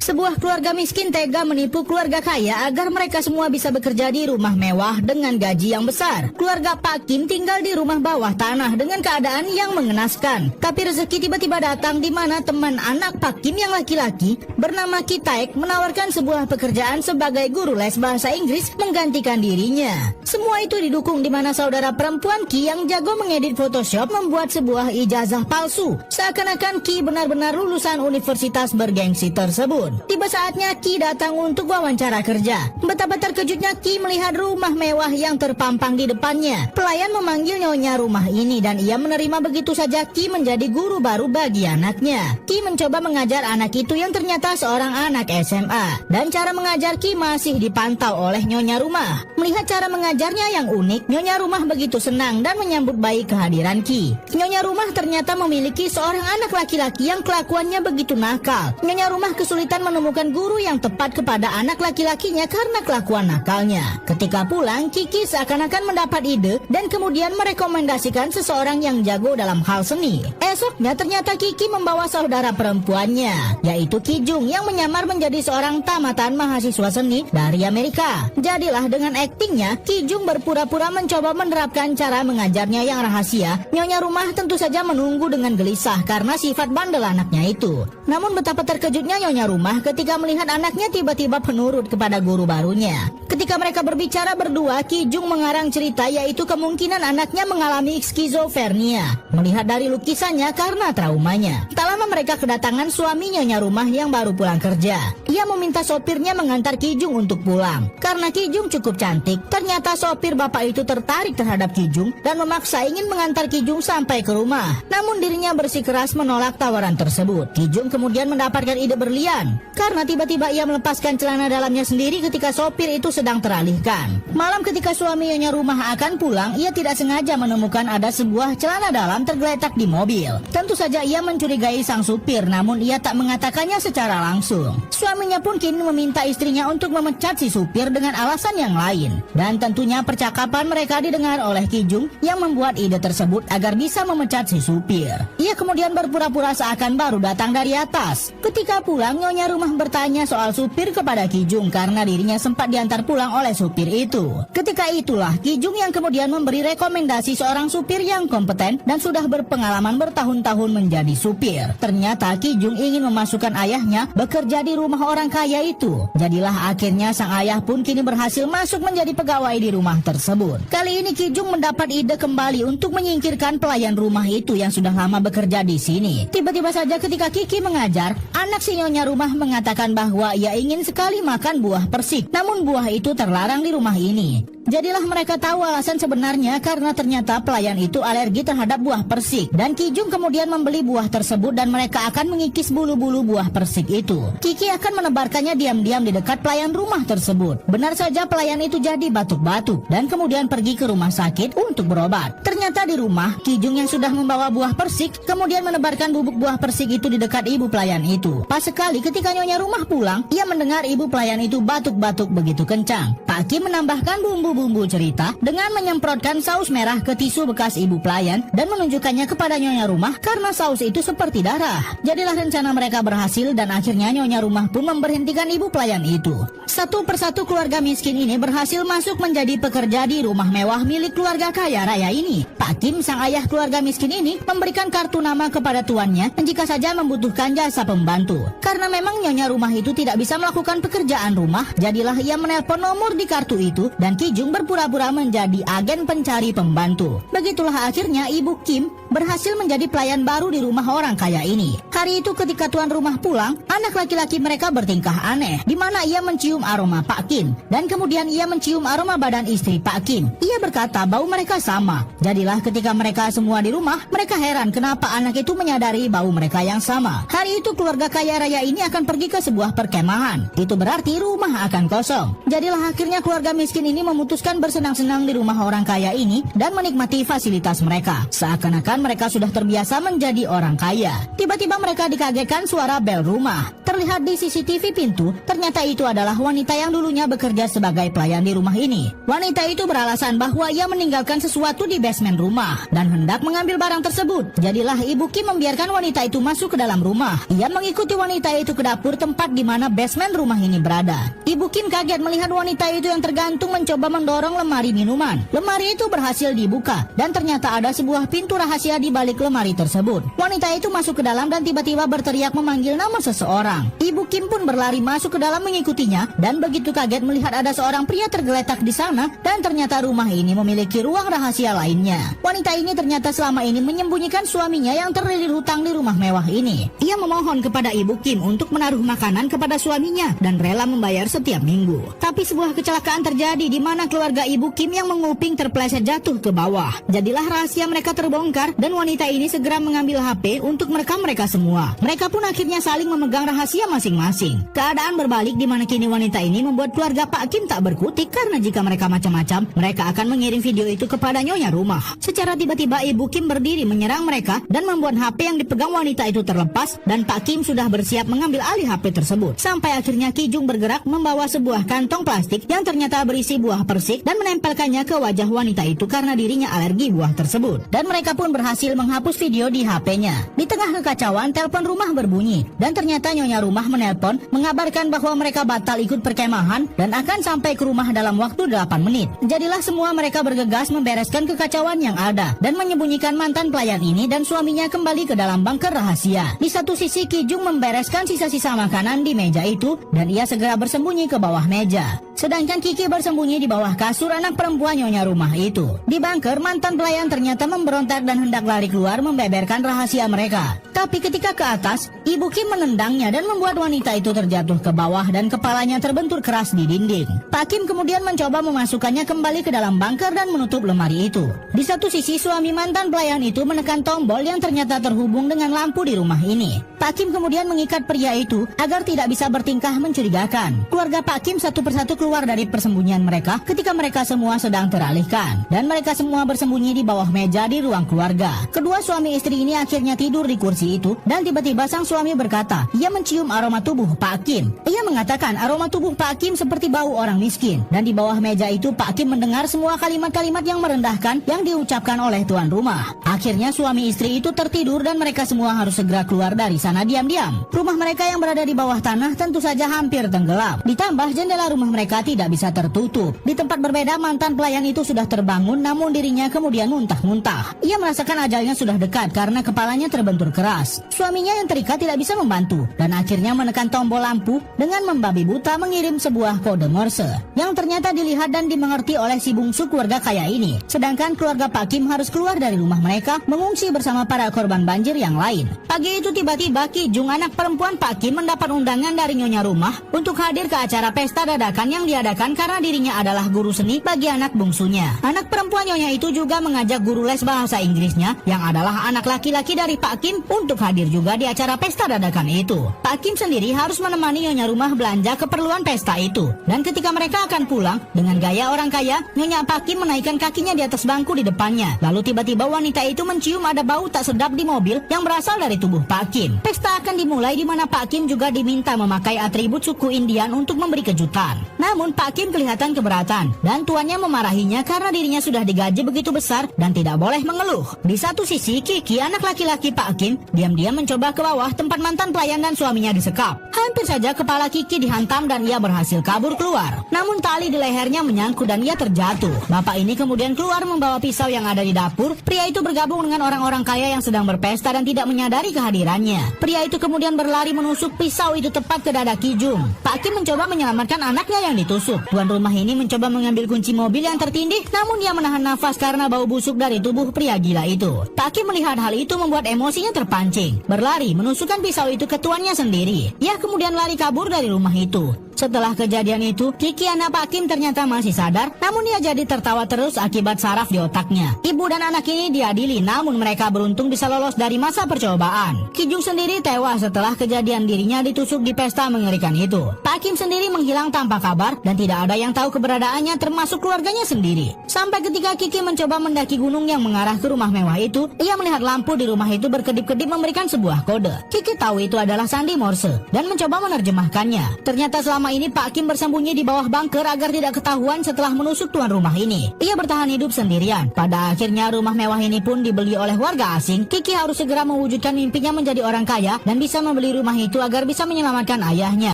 Sebuah keluarga miskin tega menipu keluarga kaya agar mereka semua bisa bekerja di rumah mewah dengan gaji yang besar. Keluarga Pak Kim tinggal di rumah bawah tanah dengan keadaan yang mengenaskan. Tapi rezeki tiba-tiba datang di mana teman anak Pak Kim yang laki-laki bernama Ki Taek menawarkan sebuah pekerjaan sebagai guru les bahasa Inggris menggantikan dirinya. Semua itu didukung di mana saudara perempuan Ki yang jago mengedit Photoshop membuat sebuah ijazah palsu. Seakan-akan Ki benar-benar lulusan universitas bergengsi tersebut. Tiba saatnya Ki datang untuk wawancara kerja. Betapa terkejutnya Ki melihat rumah mewah yang terpampang di depannya. Pelayan memanggil nyonya rumah ini dan ia menerima begitu saja Ki menjadi guru baru bagi anaknya. Ki mencoba mengajar anak itu yang ternyata seorang anak SMA. Dan cara mengajar Ki masih dipantau oleh nyonya rumah. Melihat cara mengajarnya yang unik, nyonya rumah begitu senang dan menyambut baik kehadiran Ki. Nyonya rumah ternyata memiliki seorang anak laki-laki yang kelakuannya begitu nakal. Nyonya rumah kesulitan menemukan guru yang tepat kepada anak laki-lakinya karena kelakuan nakalnya. Ketika pulang, Kiki seakan-akan mendapat ide dan kemudian merekomendasikan seseorang yang jago dalam hal seni. Esoknya ternyata Kiki membawa saudara perempuannya, yaitu Ki Jung yang menyamar menjadi seorang tamatan mahasiswa seni dari Amerika. Jadilah dengan aktingnya, Ki Jung berpura-pura mencoba menerapkan cara mengajarnya yang rahasia. Nyonya rumah tentu saja menunggu dengan gelisah karena sifat bandel anaknya itu. Namun betapa terkejutnya nyonya rumah ketika melihat anaknya tiba-tiba penurut kepada guru barunya. Ketika mereka berbicara berdua, Ki Jung mengarang cerita yaitu kemungkinan anaknya mengalami skizofrenia. Melihat dari lukisannya karena traumanya. Tak lama mereka kedatangan suami nyonya rumah yang baru pulang kerja. Ia meminta sopirnya mengantar Ki Jung untuk pulang. Karena Ki Jung cukup cantik, ternyata sopir bapak itu tertarik terhadap Ki Jung dan memaksa ingin mengantar Ki Jung sampai ke rumah. Namun dirinya bersikeras menolak tawaran tersebut. Ki Jung kemudian mendapatkan ide berlian. Karena tiba-tiba ia melepaskan celana dalamnya sendiri ketika sopir itu sedang teralihkan. Malam ketika suami nyonya rumah akan pulang, ia tidak sengaja menemukan ada sebuah celana dalam tergeletak di mobil. Tentu saja ia mencurigai sang supir, namun ia tak mengatakannya secara langsung. Suaminya pun kini meminta istrinya untuk memecat si supir dengan alasan yang lain. Dan tentunya percakapan mereka didengar oleh Ki Jung yang membuat ide tersebut agar bisa memecat si supir. Ia kemudian berpura-pura seakan baru datang dari atas. Ketika pulang, nyonya rumah bertanya soal supir kepada Ki Jung karena dirinya sempat diantar pulang oleh supir itu. Ketika itulah Ki Jung yang kemudian memberi rekomendasi seorang supir yang kompeten dan sudah berpengalaman bertahun-tahun menjadi supir. Ternyata Ki Jung ingin memasukkan ayahnya bekerja di rumah orang kaya itu. Jadilah akhirnya sang ayah pun kini berhasil masuk menjadi pegawai di rumah tersebut. Kali ini Ki Jung mendapat ide kembali untuk menyingkirkan pelayan rumah itu yang sudah lama bekerja di sini. Tiba-tiba saja ketika Kiki mengajar, anak si nyonya rumah mengatakan bahwa ia ingin sekali makan buah persik. Namun buah itu terlarang di rumah ini. Jadilah mereka tahu alasan sebenarnya karena ternyata pelayan itu alergi terhadap buah persik. Dan Ki Jung kemudian membeli buah tersebut dan mereka akan mengikis bulu-bulu buah persik itu. Kiki akan menebarkannya diam-diam di dekat pelayan rumah tersebut. Benar saja pelayan itu jadi batuk-batuk dan kemudian pergi ke rumah sakit untuk berobat. Ternyata di rumah, Ki Jung yang sudah membawa buah persik kemudian menebarkan bubuk buah persik itu di dekat ibu pelayan itu. Pas sekali ketika nyonya rumah pulang, ia mendengar ibu pelayan itu batuk-batuk begitu kencang. Pak Kim menambahkan bumbu cerita dengan menyemprotkan saus merah ke tisu bekas ibu pelayan dan menunjukkannya kepada nyonya rumah karena saus itu seperti darah. Jadilah rencana mereka berhasil dan akhirnya nyonya rumah pun memberhentikan ibu pelayan itu. Satu persatu keluarga miskin ini berhasil masuk menjadi pekerja di rumah mewah milik keluarga kaya raya ini. Pak Kim, sang ayah keluarga miskin ini, memberikan kartu nama kepada tuannya jika saja membutuhkan jasa pembantu. Karena memang nyonya rumah itu tidak bisa melakukan pekerjaan rumah, jadilah ia menelpon nomor di kartu itu dan Ki Jung berpura-pura menjadi agen pencari pembantu. Begitulah akhirnya Ibu Kim berhasil menjadi pelayan baru di rumah orang kaya ini. Hari itu ketika tuan rumah pulang, anak laki-laki mereka bertingkah aneh, di mana ia mencium aroma Pak Kim dan kemudian ia mencium aroma badan istri Pak Kim. Ia berkata bau mereka sama. Jadilah ketika mereka semua di rumah, mereka heran kenapa anak itu menyadari bau mereka yang sama. Hari itu keluarga kaya raya ini akan pergi ke sebuah perkemahan. Itu berarti rumah akan kosong. Jadilah akhirnya keluarga miskin ini memutuskan bersenang-senang di rumah orang kaya ini dan menikmati fasilitas mereka. Seakan-akan bahkan mereka sudah terbiasa menjadi orang kaya. Tiba-tiba mereka dikagetkan suara bel rumah. Terlihat di CCTV pintu, ternyata itu adalah wanita yang dulunya bekerja sebagai pelayan di rumah ini. Wanita itu beralasan bahwa ia meninggalkan sesuatu di basement rumah dan hendak mengambil barang tersebut. Jadilah Ibu Kim membiarkan wanita itu masuk ke dalam rumah. Ia mengikuti wanita itu ke dapur tempat di mana basement rumah ini berada. Ibu Kim kaget melihat wanita itu yang tergantung mencoba mendorong lemari minuman. Lemari itu berhasil dibuka dan ternyata ada sebuah pintu rahasia di balik lemari tersebut. Wanita itu masuk ke dalam dan tiba-tiba berteriak memanggil nama seseorang. Ibu Kim pun berlari masuk ke dalam mengikutinya dan begitu kaget melihat ada seorang pria tergeletak di sana dan ternyata rumah ini memiliki ruang rahasia lainnya. Wanita ini ternyata selama ini menyembunyikan suaminya yang terlilit hutang di rumah mewah ini. Ia memohon kepada Ibu Kim untuk menaruh makanan kepada suaminya dan rela membayar setiap minggu. Tapi sebuah kecelakaan terjadi di mana keluarga Ibu Kim yang menguping terpeleset jatuh ke bawah. Jadilah rahasia mereka terbongkar dan wanita ini segera mengambil HP untuk merekam mereka semua. Mereka pun akhirnya saling memegang rahasia masing-masing. Keadaan berbalik di mana kini wanita ini membuat keluarga Pak Kim tak berkutik karena jika mereka macam-macam, mereka akan mengirim video itu kepada nyonya rumah. Secara tiba-tiba Ibu Kim berdiri menyerang mereka dan membuat HP yang dipegang wanita itu terlepas dan Pak Kim sudah bersiap mengambil alih HP tersebut. Sampai akhirnya Ki Jung bergerak membawa sebuah kantong plastik yang ternyata berisi buah persik dan menempelkannya ke wajah wanita itu karena dirinya alergi buah tersebut. Dan mereka pun berhasil menghapus video di HP-nya. Di tengah kekacauan, telepon rumah berbunyi dan ternyata nyonya rumah menelpon mengabarkan bahwa mereka batal ikut perkemahan dan akan sampai ke rumah dalam waktu 8 menit. Jadilah semua mereka bergegas membereskan kekacauan yang ada dan menyembunyikan mantan pelayan ini dan suaminya kembali ke dalam bunker rahasia. Di satu sisi Ki Jung membereskan sisa-sisa makanan di meja itu dan ia segera bersembunyi ke bawah meja. Sedangkan Kiki bersembunyi di bawah kasur anak perempuan nyonya rumah itu. Di bunker, mantan pelayan ternyata memberontak dan hendak lari keluar membeberkan rahasia mereka. Tapi ketika ke atas, Ibu Kim menendangnya dan membuat wanita itu terjatuh ke bawah dan kepalanya terbentur keras di dinding. Pak Kim kemudian mencoba memasukkannya kembali ke dalam bunker dan menutup lemari itu. Di satu sisi, suami mantan pelayan itu menekan tombol yang ternyata terhubung dengan lampu di rumah ini. Pak Kim kemudian mengikat pria itu agar tidak bisa bertingkah mencurigakan. Keluarga Pak Kim satu persatu keluar dari persembunyian mereka ketika mereka semua sedang teralihkan. Dan mereka semua bersembunyi di bawah meja di ruang keluarga. Kedua suami istri ini akhirnya tidur di kursi itu dan tiba-tiba sang suami berkata, ia mencium aroma tubuh Pak Kim. Ia mengatakan aroma tubuh Pak Kim seperti bau orang miskin. Dan di bawah meja itu Pak Kim mendengar semua kalimat-kalimat yang merendahkan yang diucapkan oleh tuan rumah. Akhirnya suami istri itu tertidur dan mereka semua harus segera keluar dari sana diam-diam. Rumah mereka yang berada di bawah tanah tentu saja hampir tenggelam. Ditambah jendela rumah mereka tidak bisa tertutup. Di tempat berbeda, mantan pelayan itu sudah terbangun namun dirinya kemudian muntah-muntah. Ia merasakan ajalnya sudah dekat karena kepalanya terbentur keras. Suaminya yang terikat tidak bisa membantu dan akhirnya menekan tombol lampu dengan membabi buta mengirim sebuah kode Morse yang ternyata dilihat dan dimengerti oleh si bungsu keluarga kaya ini. Sedangkan keluarga Pak Kim harus keluar dari rumah mereka mengungsi bersama para korban banjir yang lain. Pagi itu tiba-tiba Ki Jung, anak perempuan Pak Kim, mendapat undangan dari nyonya rumah untuk hadir ke acara pesta dadakan yang diadakan karena dirinya adalah guru seni bagi anak bungsunya. Anak perempuan nyonya itu juga mengajak guru les bahasa Inggrisnya yang adalah anak laki-laki dari Pak Kim untuk hadir juga di acara pesta dadakan itu. Pak Kim sendiri harus menemani nyonya rumah belanja keperluan pesta itu. Dan ketika mereka akan pulang, dengan gaya orang kaya, nyonya Pak Kim menaikkan kakinya di atas bangku di depannya. Lalu tiba-tiba wanita itu mencium ada bau tak sedap di mobil yang berasal dari tubuh Pak Kim. Pesta akan dimulai di mana Pak Kim juga diminta memakai atribut suku Indian untuk memberi kejutan. Namun Pak Kim kelihatan keberatan dan tuannya memarahinya karena dirinya sudah digaji begitu besar dan tidak boleh mengeluh. Di satu sisi, Kiki, anak laki-laki Pak Kim, diam-diam mencoba ke bawah tempat mantan pelayan dan suaminya disekap. Hampir saja kepala Kiki dihantam dan ia berhasil kabur keluar. Namun tali di lehernya menyangkut dan ia terjatuh. Bapak ini kemudian keluar membawa pisau yang ada di dapur. Pria itu bergabung dengan orang-orang kaya yang sedang berpesta dan tidak menyadari kehadirannya. Pria itu kemudian berlari menusuk pisau itu tepat ke dada Ki Jung. Pak Kim mencoba menyelamatkan anaknya yang ditusuk. Tuan rumah ini mencoba mengambil kunci mobil yang tertindih, namun ia menahan nafas karena bau busuk dari tubuh pria gila itu. Pak Kim melihat hal itu membuat emosinya terpancing. Berlari menusukkan pisau itu ke tuannya sendiri. Ia kemudian lari kabur dari rumah itu. Setelah kejadian itu, Kiki anak Pak Kim ternyata masih sadar, namun dia jadi tertawa terus akibat saraf di otaknya. Ibu dan anak ini diadili, namun mereka beruntung bisa lolos dari masa percobaan. Kijung sendiri tewas setelah kejadian dirinya ditusuk di pesta mengerikan itu. Pak Kim sendiri menghilang tanpa kabar dan tidak ada yang tahu keberadaannya termasuk keluarganya sendiri. Sampai ketika Kiki mencoba mendaki gunung yang mengarah ke rumah mewah itu, ia melihat lampu di rumah itu berkedip-kedip memberikan sebuah kode. Kiki tahu itu adalah sandi Morse dan mencoba menerjemahkannya. Ternyata selama ini Pak Kim bersembunyi di bawah bunker agar tidak ketahuan setelah menusuk tuan rumah ini. Ia bertahan hidup sendirian. Pada akhirnya rumah mewah ini pun dibeli oleh warga asing. Kiki harus segera mewujudkan mimpinya menjadi orang kaya dan bisa membeli rumah itu agar bisa menyelamatkan ayahnya.